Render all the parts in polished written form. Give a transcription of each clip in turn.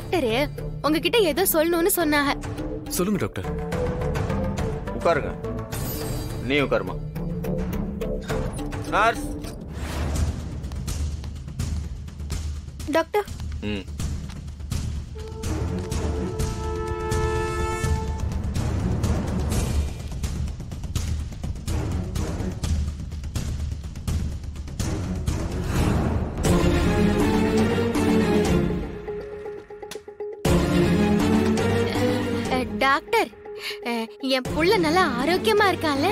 Doctor உங்ககிட்ட ஏதோ சொல்லணும்னு சொன்னாங்க. சொல்லுங்க டாக்டர். உட்காருங்க. நீ உட்காருமா. நர்ஸ். டாக்டர். டாக்டர், என் புள்ள நல்லா ஆரோக்கியமா இருக்கால?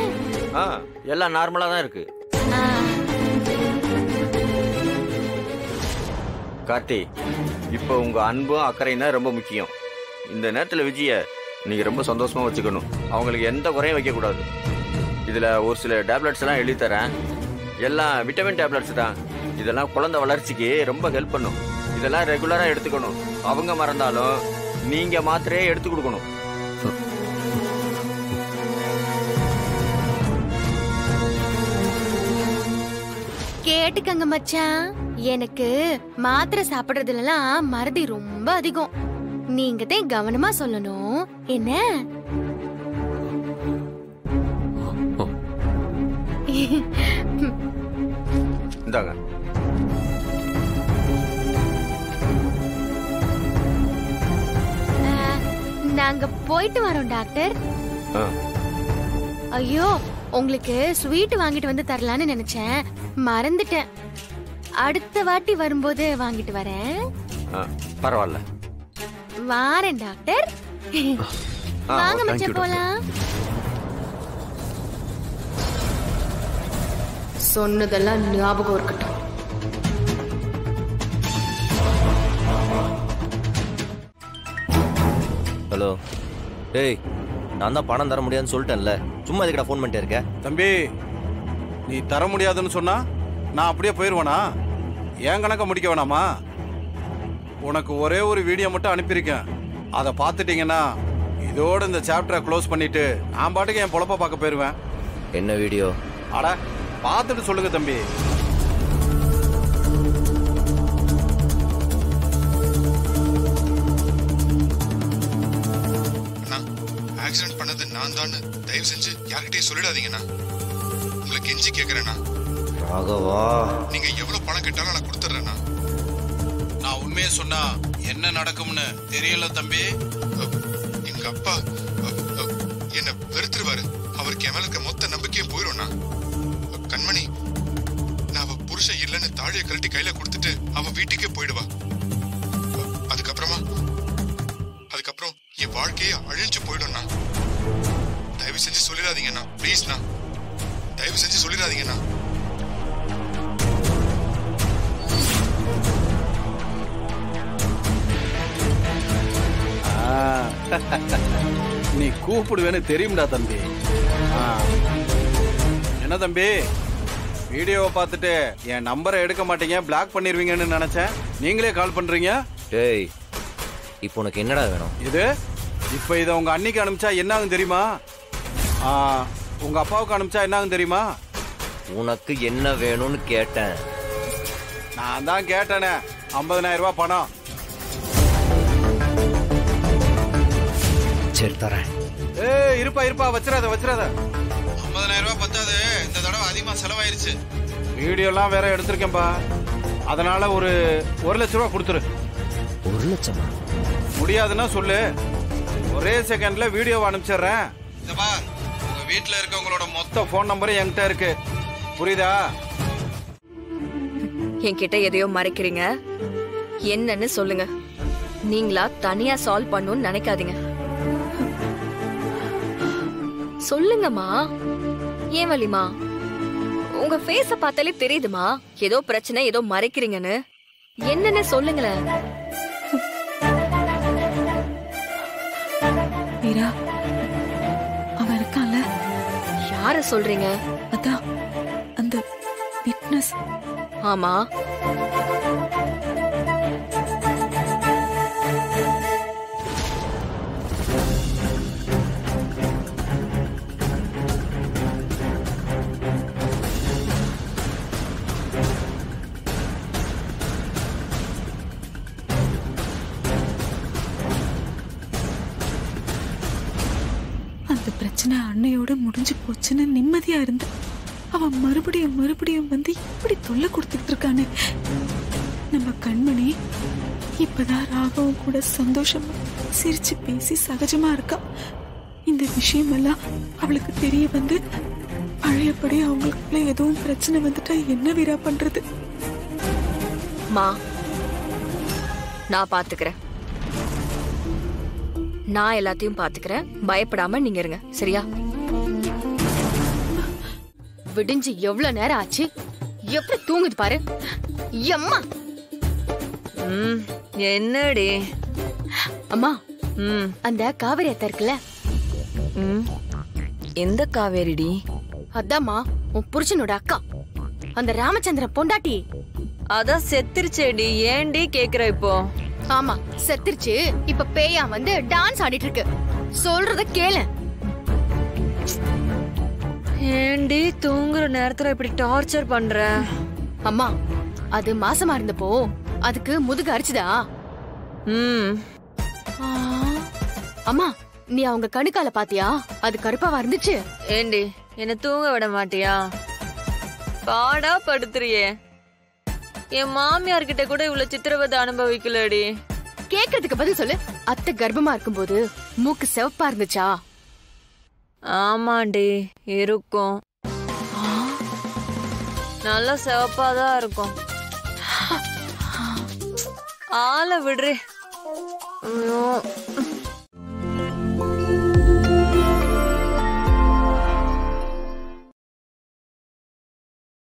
எல்லாம் நார்மலா தான் இருக்கு. கார்த்தி, இப்போ உங்க அன்பும் அக்கறையும் தான் ரொம்ப முக்கியம். இந்த நேரத்தில் விஜய நீங்க ரொம்ப சந்தோஷமா வச்சுக்கணும். அவங்களுக்கு எந்த குறையும் வைக்க கூடாது. இதுல ஒரு சில டேப்லெட்ஸ் எல்லாம் எழுதி தரேன். எல்லாம் விட்டமின் டேப்லெட்ஸ் தான். இதெல்லாம் குழந்தை வளர்ச்சிக்கு ரொம்ப ஹெல்ப் பண்ணும். இதெல்லாம் ரெகுலரா எடுத்துக்கணும். அவங்க மறந்தாலும் நீங்க மாத்திரையே எடுத்து கொடுக்கணும். கேட்டுக்கங்க மச்சான், எனக்கு மாத்திரை சாப்பிடுறதுலாம் மறதி ரொம்ப அதிகம். நீங்க தான் கவனமா சொல்லணும் என்ன? இந்தாங்க. நாங்க போயிட்டு வரோம் டாக்டர். ஐயோ, உங்களுக்கு ஸ்வீட் வாங்கிட்டு வந்து தரலான்னு நினைச்சேன், மறந்துட்டேன். அடுத்த வாட்டி வரும்போது வாங்கிட்டு வரேன். பரவாயில்ல. வாரேன் டாக்டர். வாங்க மச்சான் போலாம். சொன்னதெல்லாம் ஞாபகம் இருக்கட்டும். ஹலோ. டேய், நான் தான் பணம் தர முடியாதுன்னு சொல்லிட்டேன்ல, சும்மா இதுக்கடா ஃபோன் பண்ணிட்டே இருக்க? தம்பி, நீ தர முடியாதுன்னு சொன்னா நான் அப்படியே போயிடுவேனா? ஏன் கணக்க முடிக்க வேணாமா? உனக்கு ஒரே ஒரு வீடியோ மட்டும் அனுப்பியிருக்கேன். அதை பார்த்துட்டீங்கன்னா இதோட இந்த சாப்டரை க்ளோஸ் பண்ணிட்டு நான் பாட்டுக்கு என் பொழப்ப பார்க்க போயிடுவேன். என்ன வீடியோ? அட, பார்த்துட்டு சொல்லுங்க தம்பி. ஆக்சிடென்ட் பண்ணது நான் தான். தயவு செஞ்சு யார்கிட்டயும் சொல்லிடாதீங்கண்ணா. உங்களை கெஞ்சி கேட்கறேண்ணா. ராகவா, நீங்க எவ்வளவு பணம் கேட்டாலும் நான் கொடுத்துறேண்ணா. நான் உண்மையை சொன்னா என்ன நடக்கும்னு தெரியல தம்பி. எங்க அப்பா என்ன வெறுத்துருவாரு. அவருக்கு என் மேல இருக்க மொத்த நம்பிக்கையும் போயிடும்ண்ணா. கண்மணி, நான் அவ புருஷன் இல்லைன்னு தாழியை கழட்டி கையில கொடுத்துட்டு அவன் வீட்டுக்கே போயிடுவா. அதுக்கப்புறம் என் வாழ்க்கையே அழிஞ்சு போயிடும்ண்ணா. தயவு செஞ்சு சொல்லிடாதீங்கண்ணா. ப்ளீஸ்ண்ணா, தயவு செஞ்சு சொல்லிடாதீங்கண்ணா. நீ கூப்பிடுவேன்னு தெரியும்டா தம்பி. என்ன தம்பி, வீடியோவை பார்த்துட்டு என் நம்பரை எடுக்க மாட்டீங்க, பிளாக் பண்ணிடுவீங்கன்னு நினைச்சேன். நீங்களே கால் பண்றீங்க. டேய், இப்போ உனக்கு என்னடா வேணும்? இது இப்போ இதை உங்க அன்னிக்கு அனுப்பிச்சா என்ன ஆகும் தெரியுமா? உங்க அப்பாவுக்கு அனுப்பிச்சா என்ன ஆகும் தெரியுமா? உனக்கு என்ன வேணும்னு கேட்டேன். நான் தான் கேட்டேனே, 50,000 ரூபாய் பணம். சரி தரேன். இருப்பா வச்சிடாத. 50,000 ரூபாய் பத்தாது. இந்த தடவை அதிகமா செலவாயிருச்சு. வீடியோலாம் வேற எடுத்திருக்கேன்பா. அதனால ஒரு 1 லட்சம் ரூபாய் கொடுத்துரு. 1 லட்சமா? முடியாதுன்னா சொல்லு, ஒரே செகண்ட்ல வீடியோவை அனுப்பிச்சிடுறேன். உங்க வீட்டுல இருக்கவங்களோட மொத்த போன் நம்பரும் என்கிட்ட இருக்கு, புரியுதா? என்கிட்ட எதையோ மறைக்கிறீங்க, என்னன்னு சொல்லுங்க. நீங்களா தனியா சால்வ் பண்ணணும்னு நினைக்காதீங்க. சொல்லுங்கம்மா. ஏன் வலிமா? உங்க ஃபேஸ பார்த்தாலே தெரியுதுமா ஏதோ பிரச்சனை, ஏதோ மறைக்கிறீங்கன்னு. என்னன்னு சொல்லுங்களேன். மீரா, அவன் இருக்கான்ல? யார சொல்றீங்க? அதான் அந்த விட்னஸ். ஆமா. பிரச்சனை அன்னையோட முடிஞ்சு போச்சுன்னு நிம்மதியா இருந்த அவன் மறுபடியும் மறுபடியும் வந்து இப்படி தொல்லை கொடுத்துட்டு இருக்கானே. நம்ம கண்மணி இப்பதான் ராகவும் கூட சந்தோஷமா சிரிச்சு பேசி சகஜமா இருக்கா. இந்த விஷயம் எல்லாம் அவளுக்கு தெரிய வந்து பழையபடி அவங்களுக்குள்ள எதுவும் பிரச்சனை வந்துட்டா என்ன வீரா பண்றது? மா, நான் பாத்துக்கிறேன். நான் எல்லாத்தையும் பாத்துக்கிறேன். பயப்படாம நீங்க இருங்க, சரியா? விடிஞ்சு எவ்வளவு நேரம் ஆச்சு, எப்படி தூங்குது பாரு. எம்மா என்னடி? அம்மா, அந்த காவேரி அத்தை இருக்குல்ல, எந்த காவேரிடி? அதாம்மா உன் புருஷனோட அக்கா, அந்த ராமச்சந்திரன் பொண்டாட்டி. அதான் செத்துருச்சேடி. ஏண்டி கேக்குற இப்போ? ஆமா, செத்துருச்சு. இப்ப பேயா வந்து டான்ஸ் ஆடிட்டு இருக்கு. சொல்றத கேளு. ஏண்டி தூங்குற நேரத்துல இப்படி டார்ச்சர் பண்ற? அம்மா, அது மாசமா இருந்தப்போ அதுக்கு முதுகு அரிச்சுதா? அம்மா, நீ அவங்க கணுக்கால பாத்தியா? அது கருப்பாவா இருந்துச்சு. ஏண்டி என்ன தூங்க விட மாட்டியா? பாடா படுத்துறியே. என் மாமியார் கிட்ட கூட இவ்வளவு சித்திரவதை அனுபவிக்கலடி. கேக்குறதுக்கு பதில் சொல்லு. அத்தை கர்ப்பமா இருக்கும்போது மூக்கு சிவப்பா இருந்துச்சா? ஆமாண்டி, இருக்கும். நல்லா சிவப்பாதான் இருக்கும். ஆளை விடுறே.